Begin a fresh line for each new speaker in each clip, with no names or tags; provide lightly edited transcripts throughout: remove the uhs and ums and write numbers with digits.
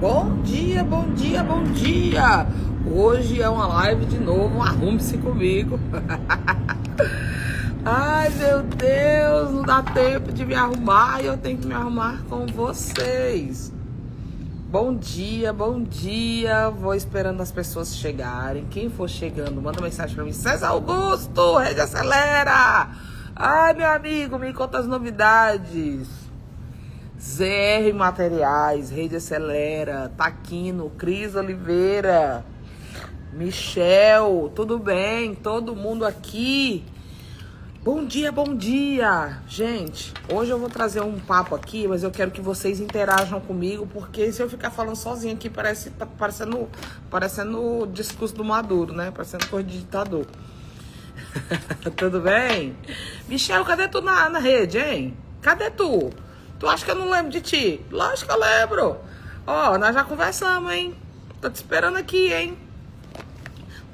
Bom dia, bom dia, bom dia! Hoje é uma live de novo, arrume-se comigo. Ai, meu Deus, não dá tempo de me arrumar e eu tenho que me arrumar com vocês. Bom dia, bom dia. Vou esperando as pessoas chegarem. Quem for chegando, manda mensagem pra mim. César Augusto, Rede Acelera! Ai, meu amigo, me conta as novidades. ZR Materiais, Rede Acelera, Taquino, Cris Oliveira, Michel, tudo bem? Todo mundo aqui? Bom dia, bom dia! Gente, hoje eu vou trazer um papo aqui, mas eu quero que vocês interajam comigo, porque se eu ficar falando sozinho aqui, tá parecendo o discurso do Maduro, né? Parecendo coisa de ditador. Tudo bem? Michel, cadê tu na rede, hein? Cadê tu? Tu acha que eu não lembro de ti? Lógico que eu lembro. Ó, nós já conversamos, hein? Tô te esperando aqui, hein?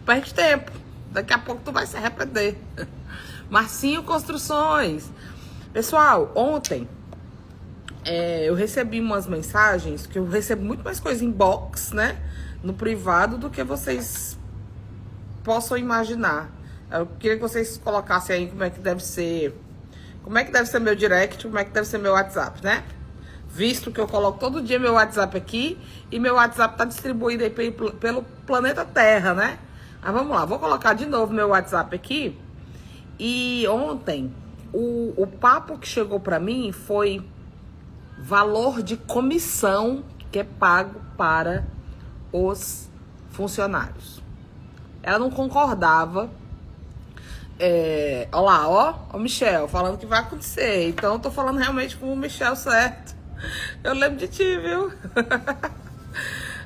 Perde tempo. Daqui a pouco tu vai se arrepender. Marcinho Construções. Pessoal, ontem eu recebi umas mensagens, que eu recebo muito mais coisa em box, né? No privado, do que vocês possam imaginar. Eu queria que vocês colocassem aí como é que deve ser... Como é que deve ser meu direct, como é que deve ser meu WhatsApp, né? Visto que eu coloco todo dia meu WhatsApp aqui e meu WhatsApp tá distribuído aí pelo planeta Terra, né? Mas vamos lá, vou colocar de novo meu WhatsApp aqui. E ontem, o papo que chegou pra mim foi valor de comissão que é pago para os funcionários. Ela não concordava. Olha lá, ó, o Michel falando que vai acontecer. Então eu tô falando realmente com o Michel certo. Eu lembro de ti, viu?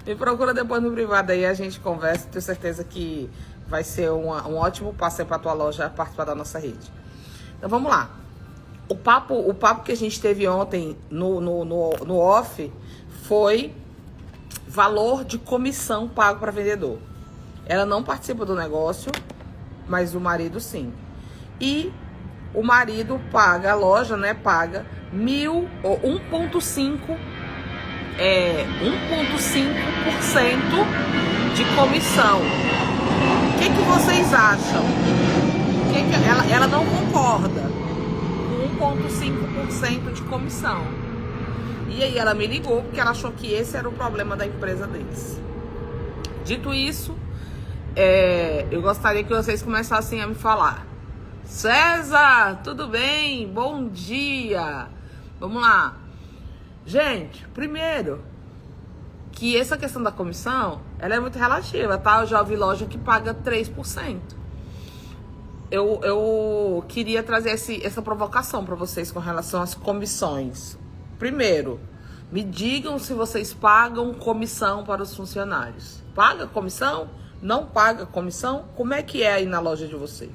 Me procura depois no privado aí, a gente conversa. Tenho certeza que vai ser um ótimo passeio pra tua loja participar da nossa rede. Então vamos lá. O papo que a gente teve ontem no off foi valor de comissão pago para vendedor. Ela não participa do negócio, mas o marido sim. E o marido paga, a loja, né, paga 1,5% de comissão. O que vocês acham? Ela não concorda com 1,5% de comissão. E aí ela me ligou porque ela achou que esse era o problema da empresa deles. Dito isso, eu gostaria que vocês começassem a me falar. César, tudo bem? Bom dia! Vamos lá. Gente, primeiro, que essa questão da comissão, ela é muito relativa, tá? Eu já ouvi loja que paga 3%. Eu queria trazer essa provocação para vocês com relação às comissões. Primeiro, me digam se vocês pagam comissão para os funcionários. Paga comissão? Não paga comissão? Como é que é aí na loja de vocês?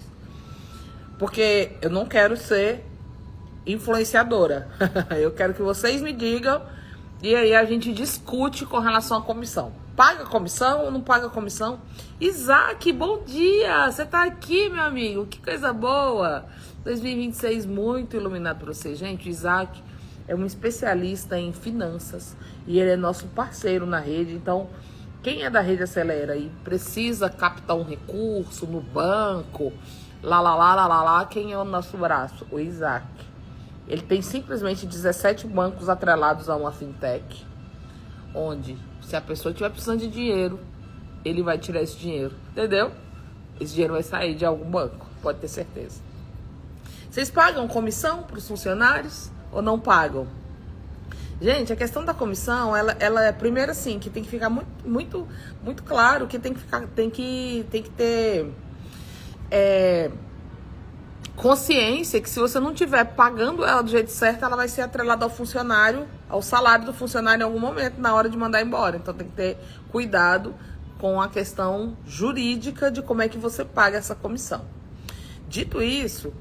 Porque eu não quero ser influenciadora. Eu quero que vocês me digam e aí a gente discute com relação à comissão. Paga comissão ou não paga comissão? Isaac, bom dia! Você tá aqui, meu amigo? Que coisa boa! 2026 muito iluminado para você. Gente, o Isaac é um especialista em finanças e ele é nosso parceiro na rede, então... Quem é da Rede Acelera e precisa captar um recurso no banco, quem é o nosso braço? O Isaac. Ele tem simplesmente 17 bancos atrelados a uma fintech, onde, se a pessoa estiver precisando de dinheiro, ele vai tirar esse dinheiro, entendeu? Esse dinheiro vai sair de algum banco, pode ter certeza. Vocês pagam comissão para os funcionários ou não pagam? Gente, a questão da comissão, ela é primeiro assim, que tem que ficar muito claro que tem que ter consciência que se você não estiver pagando ela do jeito certo, ela vai ser atrelada ao funcionário, ao salário do funcionário em algum momento, na hora de mandar embora. Então tem que ter cuidado com a questão jurídica de como é que você paga essa comissão. Dito isso,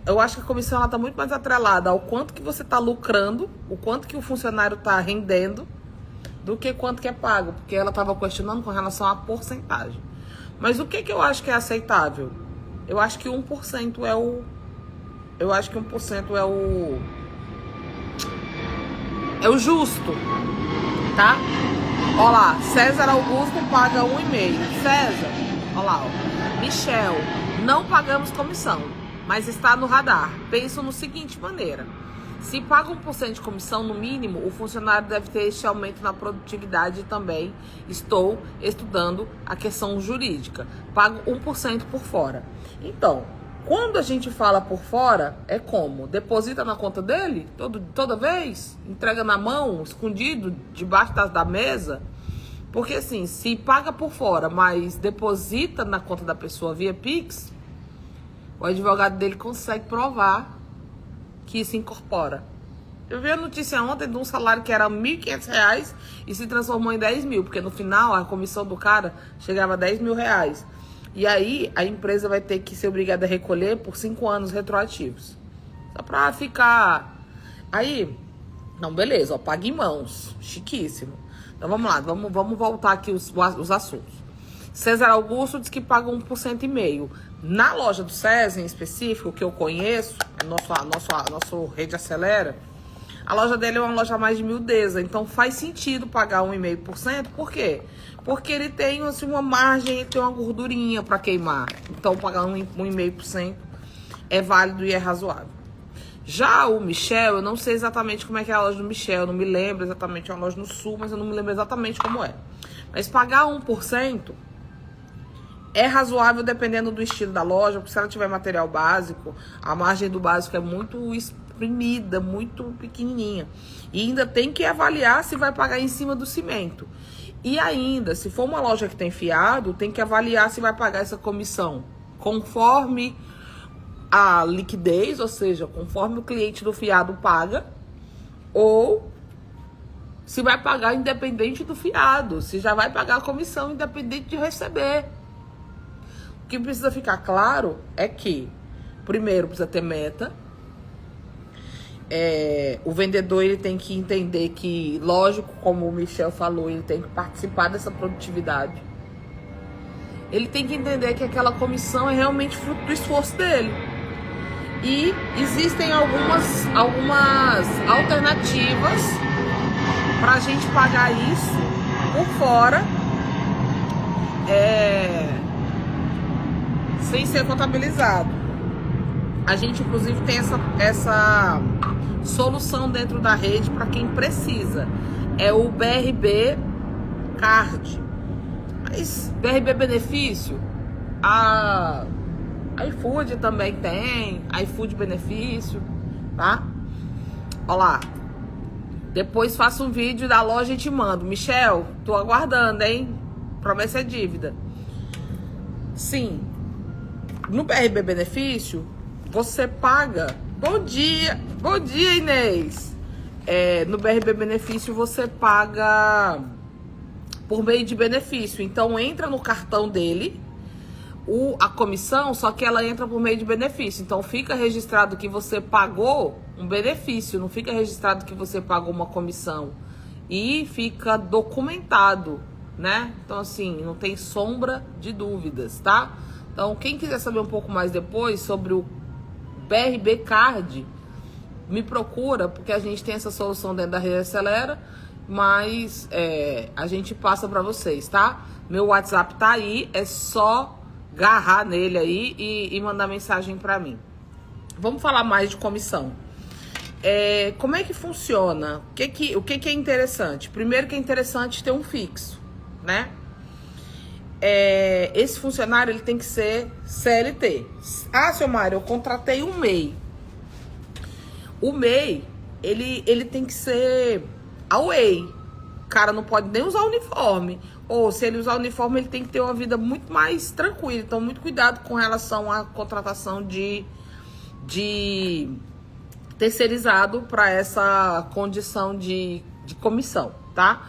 eu acho que a comissão ela tá muito mais atrelada ao quanto que você tá lucrando, o quanto que o funcionário tá rendendo, do que quanto que é pago, porque ela tava questionando com relação à porcentagem. Mas o que eu acho que é aceitável? Eu acho que 1% é o... é o justo. tá? Ó lá, César Augusto paga 1,5. César, ó lá, ó. Michel, não pagamos comissão, mas está no radar. Penso no seguinte maneira: se paga 1% de comissão, no mínimo, o funcionário deve ter este aumento na produtividade também. Estou estudando a questão jurídica. Pago 1% por fora. Então, quando a gente fala por fora, é como? Deposita na conta dele? Toda vez? Entrega na mão, escondido, debaixo da mesa? Porque assim, se paga por fora, mas deposita na conta da pessoa via Pix, o advogado dele consegue provar que isso incorpora. Eu vi a notícia ontem de um salário que era R$ 1.500 e se transformou em 10 mil, porque no final a comissão do cara chegava a 10 mil reais. E aí a empresa vai ter que ser obrigada a recolher por 5 anos retroativos. Só pra ficar... Aí, não, beleza, ó, paga em mãos, chiquíssimo. Então vamos lá, vamos voltar aqui os assuntos. César Augusto diz que paga 1,5%. Na loja do César, em específico, que eu conheço, nosso Rede Acelera, a loja dele é uma loja mais de miudeza, então faz sentido pagar 1,5%. Por quê? Porque ele tem assim, uma margem, ele tem uma gordurinha para queimar. Então pagar 1,5% é válido e é razoável. Já o Michel, eu não sei exatamente como é que é a loja do Michel, eu não me lembro exatamente, é uma loja no Sul, mas eu não me lembro exatamente como é. Mas pagar 1% é razoável dependendo do estilo da loja, porque se ela tiver material básico, a margem do básico é muito exprimida, muito pequenininha. E ainda tem que avaliar se vai pagar em cima do cimento. E ainda, se for uma loja que tem fiado, tem que avaliar se vai pagar essa comissão conforme a liquidez, ou seja, conforme o cliente do fiado paga, ou se vai pagar independente do fiado, se já vai pagar a comissão independente de receber. O que precisa ficar claro é que, primeiro, precisa ter meta. O vendedor ele tem que entender que, lógico, como o Michel falou, ele tem que participar dessa produtividade. Ele tem que entender que aquela comissão é realmente fruto do esforço dele. E existem algumas alternativas para a gente pagar isso por fora, sem ser contabilizado. A gente, inclusive, tem essa solução dentro da rede para quem precisa. É o BRB Card. Mas BRB Benefício, a iFood também tem, iFood Benefício, tá? Ó lá. Depois faço um vídeo da loja e te mando. Michel, tô aguardando, hein? Promessa é dívida. Sim. No BRB Benefício, você paga... Bom dia Inês. No BRB Benefício, você paga por meio de benefício. Então, entra no cartão dele a comissão, só que ela entra por meio de benefício. Então, fica registrado que você pagou um benefício, não fica registrado que você pagou uma comissão. E fica documentado, né? Então, assim, não tem sombra de dúvidas, tá? Então, quem quiser saber um pouco mais depois sobre o BRB Card, me procura, porque a gente tem essa solução dentro da Rede Acelera, mas a gente passa para vocês, tá? Meu WhatsApp tá aí, é só agarrar nele aí e mandar mensagem para mim. Vamos falar mais de comissão. Como é que funciona? O que é interessante? Primeiro que é interessante ter um fixo, né? Esse funcionário ele tem que ser CLT. Ah, seu Mário, eu contratei um MEI. O MEI, ele tem que ser away. O cara não pode nem usar uniforme. Ou se ele usar uniforme, ele tem que ter uma vida muito mais tranquila. Então, muito cuidado com relação à contratação de terceirizado para essa condição de comissão, tá?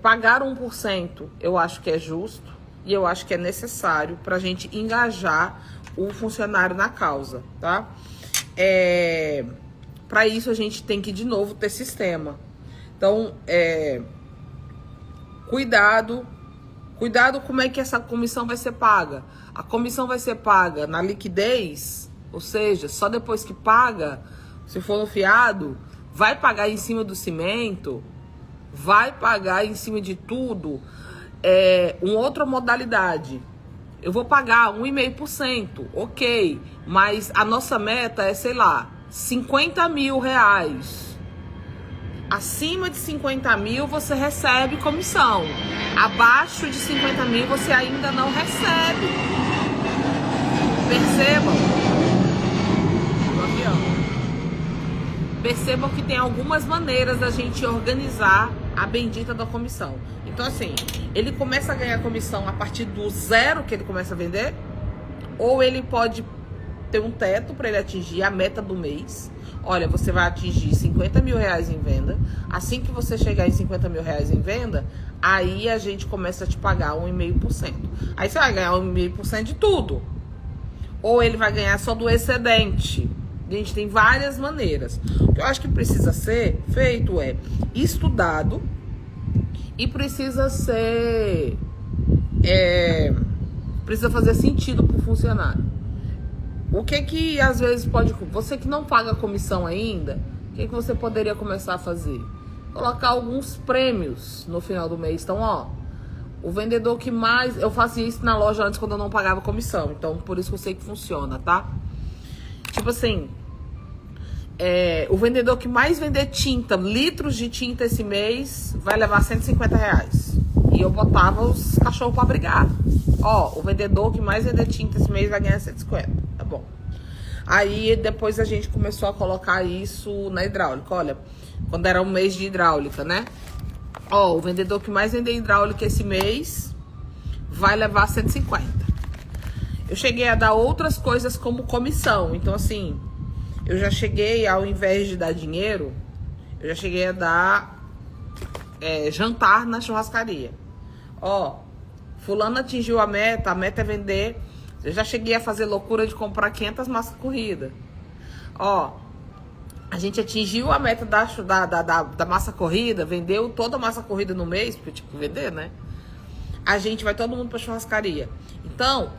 Pagar 1% eu acho que é justo e eu acho que é necessário para a gente engajar o funcionário na causa, tá? Para isso a gente tem que de novo ter sistema. Então, cuidado como é que essa comissão vai ser paga. A comissão vai ser paga na liquidez, ou seja, só depois que paga, se for no fiado, vai pagar em cima do cimento. vai pagar em cima de tudo uma outra modalidade. Eu vou pagar 1,5%, ok, mas a nossa meta é, sei lá, 50 mil reais. Acima de 50 mil você recebe comissão. Abaixo de 50 mil você ainda não recebe. Percebam. Percebam que tem algumas maneiras da gente organizar a bendita da comissão. Então, assim, ele começa a ganhar comissão a partir do zero que ele começa a vender, ou ele pode ter um teto para ele atingir a meta do mês. Olha, você vai atingir 50 mil reais em venda. Assim que você chegar em 50 mil reais em venda, aí a gente começa a te pagar 1,5%. Aí você vai ganhar 1,5% de tudo. Ou ele vai ganhar só do excedente. Gente, tem várias maneiras. O que eu acho que precisa ser feito é estudado e precisa ser... precisa fazer sentido pro funcionário. O que às vezes pode... Você que não paga comissão ainda, o que você poderia começar a fazer? Colocar alguns prêmios no final do mês. Então, ó, o vendedor que mais... Eu fazia isso na loja antes quando eu não pagava comissão. Então, por isso que eu sei que funciona, tá? Tipo assim, o vendedor que mais vender tinta, litros de tinta esse mês, vai levar 150 reais. E eu botava os cachorros pra brigar. Ó, o vendedor que mais vender tinta esse mês vai ganhar 150. Tá bom. Aí depois a gente começou a colocar isso na hidráulica. Olha, quando era um mês de hidráulica, né? Ó, o vendedor que mais vender hidráulica esse mês vai levar 150. Eu cheguei a dar outras coisas como comissão. Então, assim, eu já cheguei, ao invés de dar dinheiro, eu já cheguei a dar jantar na churrascaria. Ó, fulano atingiu a meta é vender. Eu já cheguei a fazer loucura de comprar 500 massas corrida. Ó, a gente atingiu a meta da massa corrida, vendeu toda a massa corrida no mês, porque tipo, vender, né? A gente vai todo mundo pra churrascaria. Então,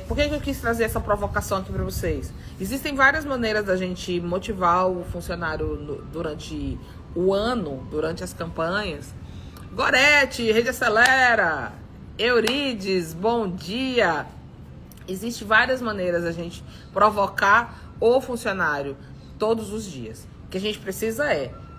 por que eu quis trazer essa provocação aqui pra vocês? Existem várias maneiras da gente motivar o funcionário durante o ano, durante as campanhas. Gorete, Rede Acelera, Eurides, bom dia. Existem várias maneiras da gente provocar o funcionário todos os dias. O que a gente precisa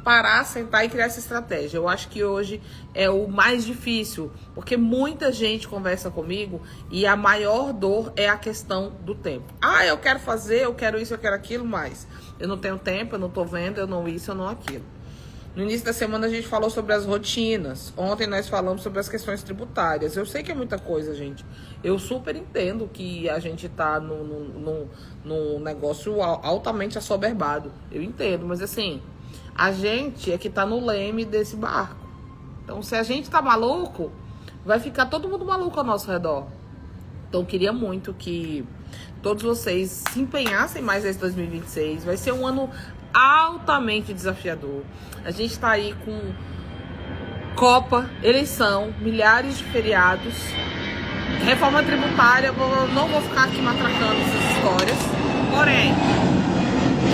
parar, sentar e criar essa estratégia. Eu acho que hoje é o mais difícil, porque muita gente conversa comigo e a maior dor é a questão do tempo. Ah, eu quero fazer, eu quero isso, eu quero aquilo, mas eu não tenho tempo, eu não tô vendo, eu não isso, eu não aquilo. No início da semana a gente falou sobre as rotinas. Ontem nós falamos sobre as questões tributárias. Eu sei que é muita coisa, gente. Eu super entendo que a gente tá num negócio altamente assoberbado. Eu entendo, mas assim, a gente é que tá no leme desse barco. Então, se a gente tá maluco, vai ficar todo mundo maluco ao nosso redor. Então, eu queria muito que todos vocês se empenhassem mais nesse 2026. Vai ser um ano altamente desafiador. A gente tá aí com Copa, eleição, milhares de feriados, reforma tributária. Não vou ficar aqui matracando essas histórias. Porém,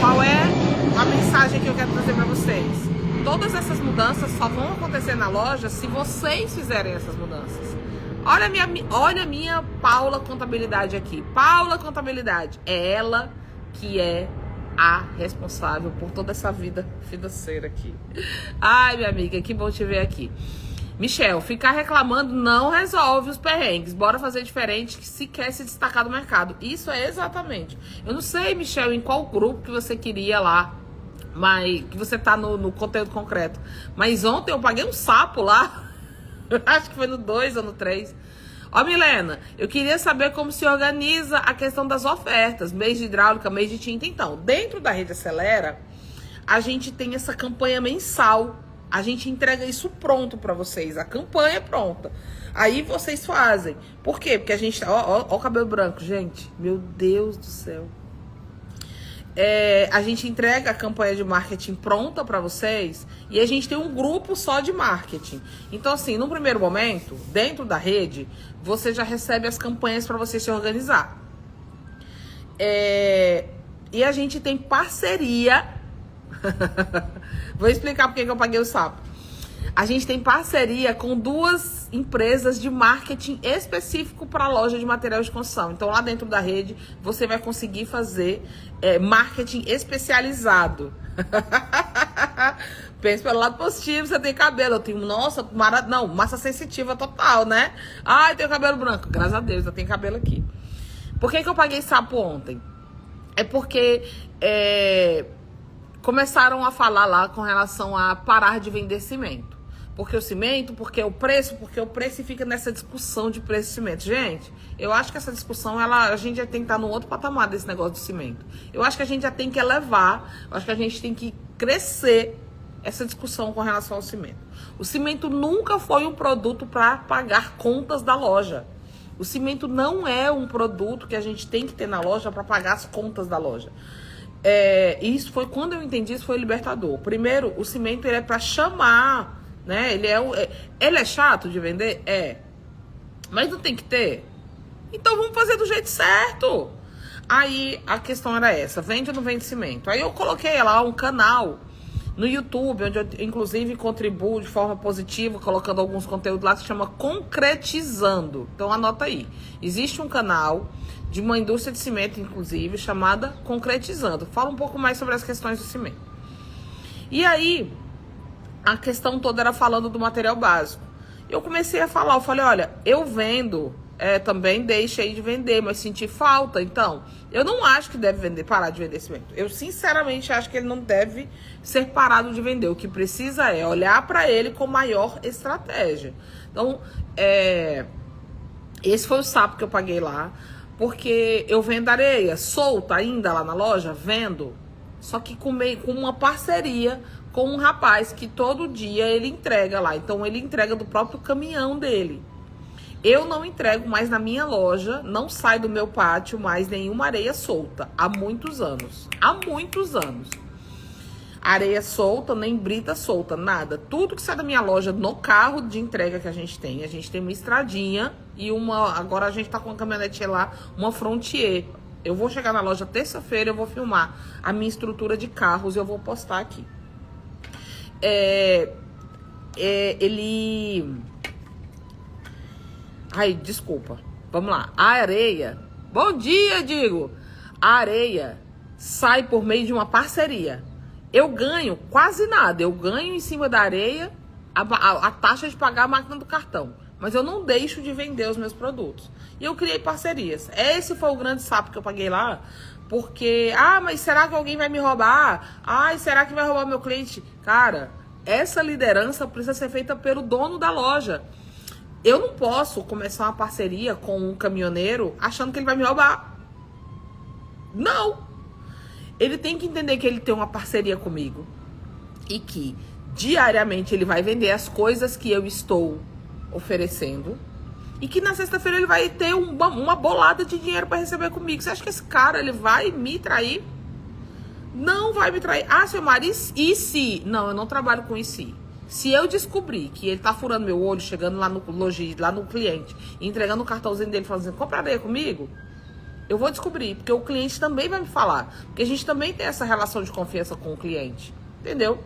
qual é a mensagem que eu quero trazer para vocês? Todas essas mudanças só vão acontecer na loja se vocês fizerem essas mudanças. Olha a minha Paula Contabilidade aqui. Paula Contabilidade é ela que é a responsável por toda essa vida financeira aqui. Ai, minha amiga, que bom te ver aqui. Michel, ficar reclamando não resolve os perrengues. Bora fazer diferente se quer se destacar do mercado. Isso é exatamente. Eu não sei, Michel, em qual grupo que você queria lá, mas que você tá no conteúdo concreto. Mas ontem eu paguei um sapo lá. Acho que foi no 2 ou no 3. Ó, Milena, eu queria saber como se organiza a questão das ofertas, mês de hidráulica, mês de tinta. Então, dentro da Rede Acelera, a gente tem essa campanha mensal. A gente entrega isso pronto para vocês. A campanha é pronta. Aí vocês fazem. Por quê? Porque a gente... Ó o cabelo branco, gente. Meu Deus do céu. A gente entrega a campanha de marketing pronta para vocês e a gente tem um grupo só de marketing. Então, assim, no primeiro momento, dentro da rede, você já recebe as campanhas para você se organizar. E a gente tem parceria. Vou explicar por que eu paguei o sapo. A gente tem parceria com 2 empresas de marketing específico para a loja de material de construção. Então, lá dentro da rede, você vai conseguir fazer marketing especializado. Pense pelo lado positivo, você tem cabelo. Eu tenho, nossa, não, massa sensitiva total, né? Ai, tenho cabelo branco. Graças a Deus, eu tenho cabelo aqui. Por que eu paguei sapo ontem? É porque começaram a falar lá com relação a parar de vender cimento. Porque o cimento, porque o preço e fica nessa discussão de preço de cimento. Gente, eu acho que essa discussão, a gente já tem que estar num outro patamar desse negócio de cimento. Eu acho que a gente já tem que elevar, eu acho que a gente tem que crescer essa discussão com relação ao cimento. O cimento nunca foi um produto para pagar contas da loja. O cimento não é um produto que a gente tem que ter na loja para pagar as contas da loja. Isso foi, quando eu entendi, isso foi libertador. Primeiro, o cimento ele é para chamar, né? Ele é chato de vender? Mas não tem que ter? Então vamos fazer do jeito certo. Aí a questão era essa, vende ou não vende cimento? Aí eu coloquei lá um canal no YouTube, onde eu inclusive contribuo de forma positiva, colocando alguns conteúdos lá que se chama Concretizando. Então anota aí, existe um canal de uma indústria de cimento, inclusive, chamada Concretizando. Fala um pouco mais sobre as questões do cimento. E aí, a questão toda era falando do material básico. Eu comecei a falar, eu falei, olha, eu vendo, também deixei de vender, mas senti falta. Então, eu não acho que deve parar de vender cimento. Eu, sinceramente, acho que ele não deve ser parado de vender. O que precisa é olhar para ele com maior estratégia. Então, esse foi o sapo que eu paguei lá, porque eu vendo areia solta ainda lá na loja, vendo, só que com uma parceria com um rapaz que todo dia ele entrega lá. Então, ele entrega do próprio caminhão dele. Eu não entrego mais na minha loja, não sai do meu pátio mais nenhuma areia solta. Há muitos anos. Há muitos anos. Areia solta, nem brita solta, nada. Tudo que sai da minha loja no carro de entrega que a gente tem uma estradinha e agora a gente tá com uma caminhonete lá, uma Frontier. Eu vou chegar na loja terça-feira, eu vou filmar a minha estrutura de carros e eu vou postar aqui. Ai, desculpa. Vamos lá. A areia. Bom dia, digo. A areia sai por meio de uma parceria. Eu ganho quase nada. Eu ganho em cima da areia a taxa de pagar a máquina do cartão. Mas eu não deixo de vender os meus produtos. E eu criei parcerias. Esse foi o grande sapo que eu paguei lá. Porque, mas será que alguém vai me roubar? Será que vai roubar meu cliente? Cara, essa liderança precisa ser feita pelo dono da loja. Eu não posso começar uma parceria com um caminhoneiro achando que ele vai me roubar. Não. Ele tem que entender que ele tem uma parceria comigo e que diariamente ele vai vender as coisas que eu estou oferecendo e que na sexta-feira ele vai ter uma bolada de dinheiro para receber comigo. Você acha que esse cara ele vai me trair? Não vai me trair. Seu marido, e se? Não, eu não trabalho com isso. Se eu descobrir que ele tá furando meu olho, chegando lá no lojista, lá no cliente, entregando o cartãozinho dele, falando assim, compra areia comigo, eu vou descobrir, porque o cliente também vai me falar. Porque a gente também tem essa relação de confiança com o cliente, entendeu?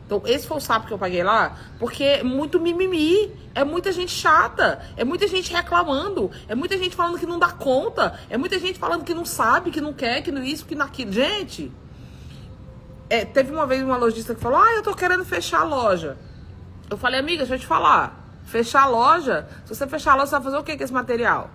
Então, esse foi o sapo que eu paguei lá, porque é muito mimimi, é muita gente chata, é muita gente reclamando, é muita gente falando que não dá conta, é muita gente falando que não sabe, que não quer, que não isso, que naquilo. Gente... teve uma vez uma lojista que falou, eu tô querendo fechar a loja. Eu falei, amiga, deixa eu te falar. Fechar a loja, se você fechar a loja, você vai fazer o que com esse material?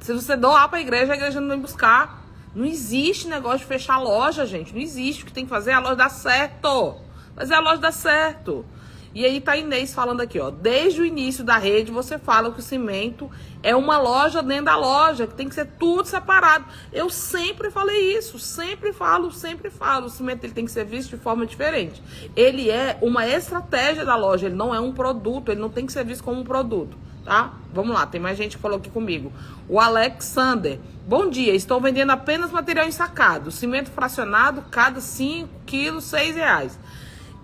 Se você doar pra igreja, a igreja não vem buscar. Não existe negócio de fechar a loja, gente. Não existe. O que tem que fazer é a loja dar certo. Fazer a loja dar certo. E aí tá a Inês falando aqui, ó. Desde o início da rede, você fala que o cimento é uma loja dentro da loja, que tem que ser tudo separado. Eu sempre falei isso, sempre falo. O cimento ele tem que ser visto de forma diferente. Ele é uma estratégia da loja, ele não é um produto, ele não tem que ser visto como um produto, tá? Vamos lá, tem mais gente que falou aqui comigo. O Alexander. Bom dia, estou vendendo apenas material ensacado. Cimento fracionado, cada 5 quilos, R$6.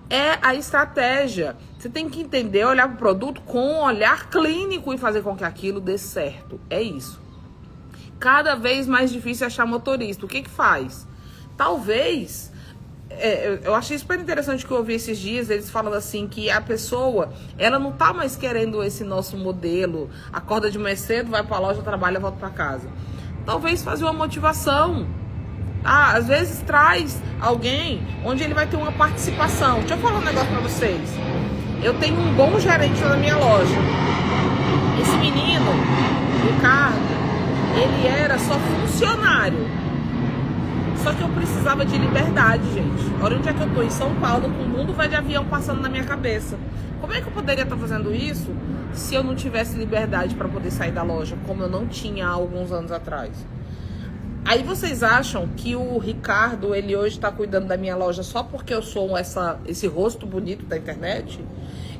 É a estratégia. Você tem que entender, olhar para o produto com um olhar clínico e fazer com que aquilo dê certo. É isso. Cada vez mais difícil achar motorista. O que faz? Talvez eu achei super interessante que eu ouvi esses dias, eles falando assim, que a pessoa, ela não tá mais querendo esse nosso modelo, acorda de manhã cedo, vai pra loja, trabalha, volta pra casa. Talvez fazer uma motivação, tá? Às vezes traz alguém onde ele vai ter uma participação. Deixa eu falar um negócio pra vocês. Eu tenho um bom gerente na minha loja. Esse menino, Ricardo, ele era só funcionário. Só que eu precisava de liberdade, gente. Olha onde é que eu tô, em São Paulo, com o mundo vai de avião passando na minha cabeça. Como é que eu poderia estar fazendo isso se eu não tivesse liberdade para poder sair da loja, como eu não tinha há alguns anos atrás? Aí vocês acham que o Ricardo, ele hoje tá cuidando da minha loja só porque eu sou esse rosto bonito da internet?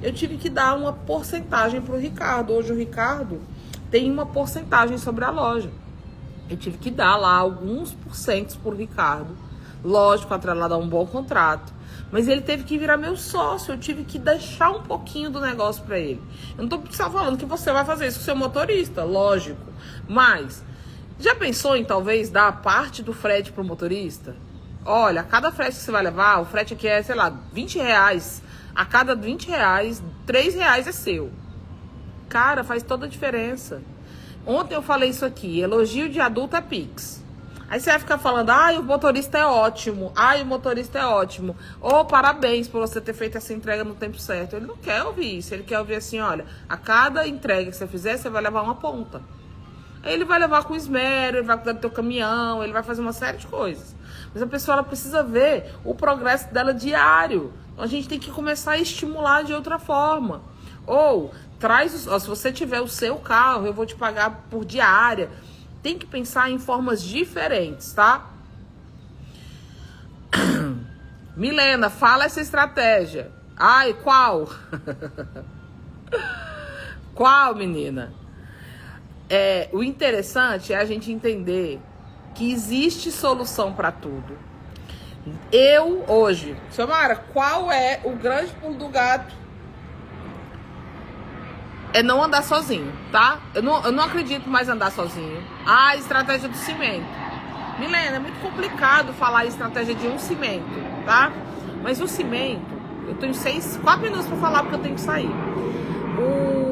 Eu tive que dar uma porcentagem pro Ricardo. Hoje o Ricardo tem uma porcentagem sobre a loja. Eu tive que dar lá alguns porcentos pro Ricardo. Lógico, atrelado a um bom contrato. Mas ele teve que virar meu sócio. Eu tive que deixar um pouquinho do negócio pra ele. Eu não tô só falando que você vai fazer isso com o seu motorista, lógico. Mas, já pensou em talvez dar parte do frete pro motorista? Olha, a cada frete que você vai levar, o frete aqui é, sei lá, R$20. A cada R$20, R$3 é seu. Cara, faz toda a diferença. Ontem eu falei isso aqui, elogio de adulto é Pix. Aí você vai ficar falando, ai, o motorista é ótimo, ai, o motorista é ótimo. Ô, parabéns por você ter feito essa entrega no tempo certo. Ele não quer ouvir isso, ele quer ouvir assim, olha, a cada entrega que você fizer, você vai levar uma ponta. Aí ele vai levar com esmero, ele vai cuidar do teu caminhão, ele vai fazer uma série de coisas. Mas a pessoa, ela precisa ver o progresso dela diário. Então a gente tem que começar a estimular de outra forma. Ou, se você tiver o seu carro, eu vou te pagar por diária. Tem que pensar em formas diferentes, tá? Milena, fala essa estratégia. Ai, qual? Qual, menina? O interessante é a gente entender que existe solução para tudo. Hoje, Samara, qual é o grande pulo do gato? É não andar sozinho, tá? Eu não acredito mais andar sozinho. A estratégia do cimento. Milena, é muito complicado falar em estratégia de um cimento, tá? Mas o cimento, eu tenho 4 minutos para falar porque eu tenho que sair.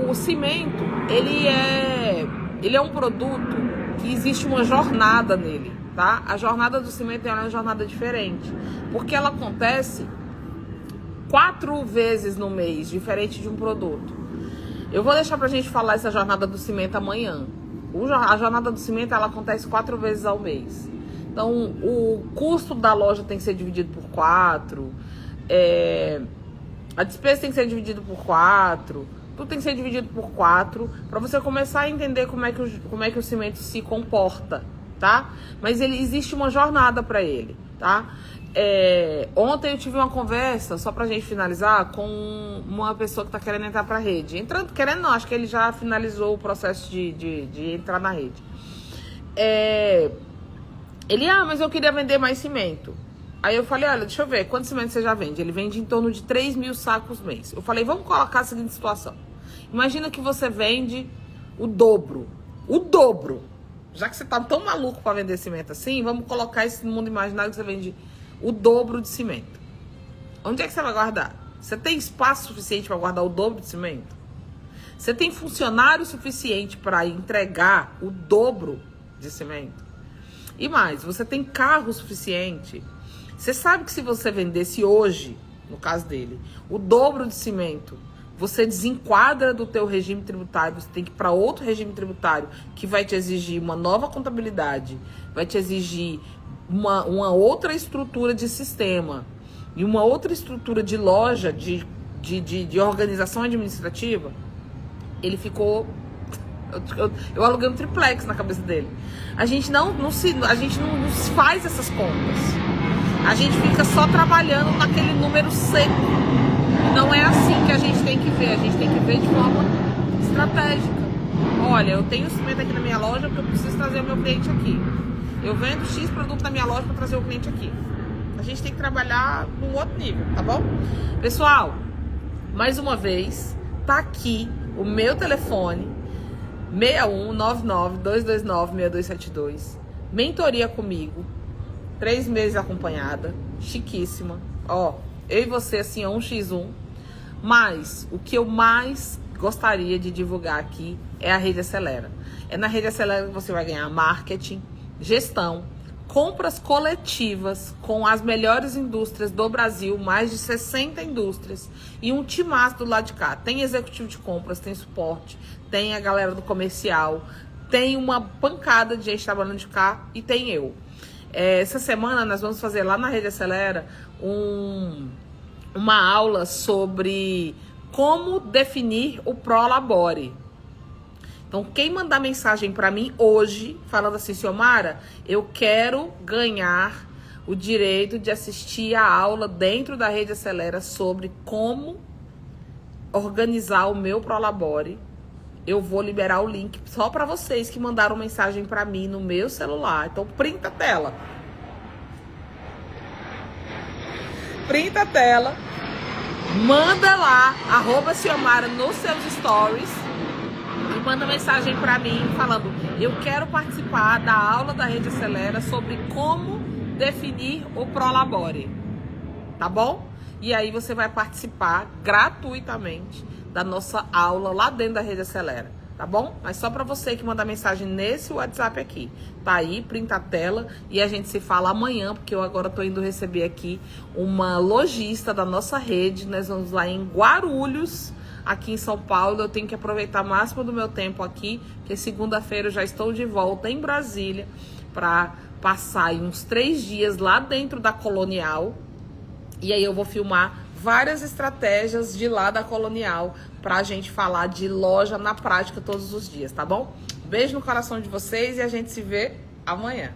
O cimento, ele é um produto que existe uma jornada nele, tá? A jornada do cimento é uma jornada diferente, porque ela acontece 4 vezes no mês, diferente de um produto. Eu vou deixar pra gente falar essa jornada do cimento amanhã. A jornada do cimento, ela acontece 4 vezes ao mês. Então, o custo da loja tem que ser dividido por 4. A despesa tem que ser dividida por 4. Tudo tem que ser dividido por 4 para você começar a entender como é que o cimento se comporta, tá? Mas existe uma jornada para ele, tá? Ontem eu tive uma conversa, só pra gente finalizar, com uma pessoa que tá querendo entrar pra rede. Querendo não, acho que ele já finalizou o processo de entrar na rede. Mas eu queria vender mais cimento. Aí eu falei, olha, deixa eu ver, quanto cimento você já vende? Ele vende em torno de 3.000 sacos mês. Eu falei, vamos colocar a seguinte situação. Imagina que você vende o dobro. O dobro. Já que você tá tão maluco pra vender cimento assim, vamos colocar esse mundo imaginário que você vende o dobro de cimento. Onde é que você vai guardar? Você tem espaço suficiente para guardar o dobro de cimento? Você tem funcionário suficiente para entregar o dobro de cimento? E mais, você tem carro suficiente? Você sabe que se você vendesse hoje, no caso dele, o dobro de cimento, você desenquadra do teu regime tributário, você tem que ir para outro regime tributário que vai te exigir uma nova contabilidade, vai te exigir uma outra estrutura de sistema e uma outra estrutura de loja, de organização administrativa. Ele ficou... Eu aluguei um triplex na cabeça dele. A gente não faz essas contas. A gente fica só trabalhando naquele número seco. E não é assim que a gente tem que ver. A gente tem que ver de forma estratégica. Olha, eu tenho cimento aqui na minha loja porque eu preciso trazer o meu cliente aqui. Eu vendo X produto na minha loja para trazer o cliente aqui. A gente tem que trabalhar num outro nível, tá bom? Pessoal, mais uma vez, tá aqui o meu telefone, 6199-229-6272. Mentoria comigo, 3 meses acompanhada. chiquíssima. Ó, eu e você, assim, é um x1. Mas o que eu mais gostaria de divulgar aqui é a Rede Acelera. É na Rede Acelera que você vai ganhar marketing, gestão, compras coletivas com as melhores indústrias do Brasil, mais de 60 indústrias, e um timaço do lado de cá. Tem executivo de compras, tem suporte, tem a galera do comercial, tem uma pancada de gente trabalhando de cá e tem eu. Essa semana nós vamos fazer lá na Rede Acelera uma aula sobre como definir o Prolabore. Então, quem mandar mensagem para mim hoje, falando assim, Xiomara, eu quero ganhar o direito de assistir a aula dentro da Rede Acelera sobre como organizar o meu Prolabore, eu vou liberar o link só para vocês que mandaram mensagem para mim no meu celular. Então, printa a tela. Printa a tela. Manda lá, @Xiomara nos seus stories. E manda mensagem para mim falando, eu quero participar da aula da Rede Acelera sobre como definir o Prolabore. Tá bom? E aí você vai participar gratuitamente da nossa aula lá dentro da Rede Acelera, tá bom? Mas só para você que mandar mensagem nesse WhatsApp aqui. Tá aí, printa a tela e a gente se fala amanhã, porque eu agora tô indo receber aqui uma lojista da nossa rede. Nós vamos lá em Guarulhos, aqui em São Paulo. Eu tenho que aproveitar o máximo do meu tempo aqui, porque segunda-feira eu já estou de volta em Brasília para passar aí uns 3 dias lá dentro da Colonial. E aí eu vou filmar várias estratégias de lá da Colonial pra gente falar de loja na prática todos os dias, tá bom? Beijo no coração de vocês e a gente se vê amanhã.